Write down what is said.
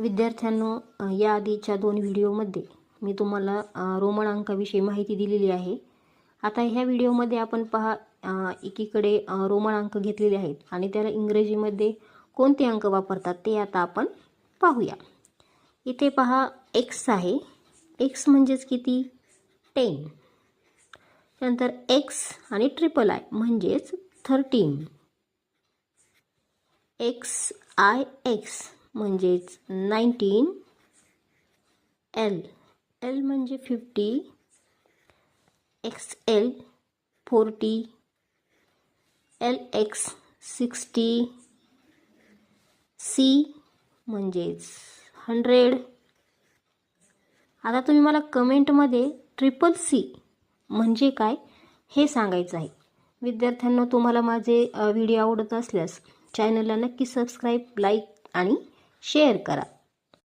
विद्यार्थ्यांनो, या आधीच्या 2 व्हिडिओमध्ये मी तुम्हाला रोमन अंकाविषयी माहिती दिलेली आहे। आता ह्या व्हिडिओमध्ये आपण पहा एकीकडे रोमन अंक घेतलेले आहेत आणि त्याला इंग्रजीमध्ये कोणते अंक वापरतात ते आता आपण पाहूया। इथे पहा x आहे, x म्हणजेच किती 10, नंतर x आणि ट्रिपल I म्हणजेच 13, x म्हणजेच 19, L म्हणजे 50, XL 40, LX 60, C म्हणजेच 100। आता तुम्ही मला कमेंटमध्ये CCC म्हणजे काय हे सांगायचं आहे। विद्यार्थ्यांनो, तुम्हाला माझे व्हिडिओ आवडत असल्यास चॅनलला नक्की सबस्क्राईब, लाईक आणि शेअर करा।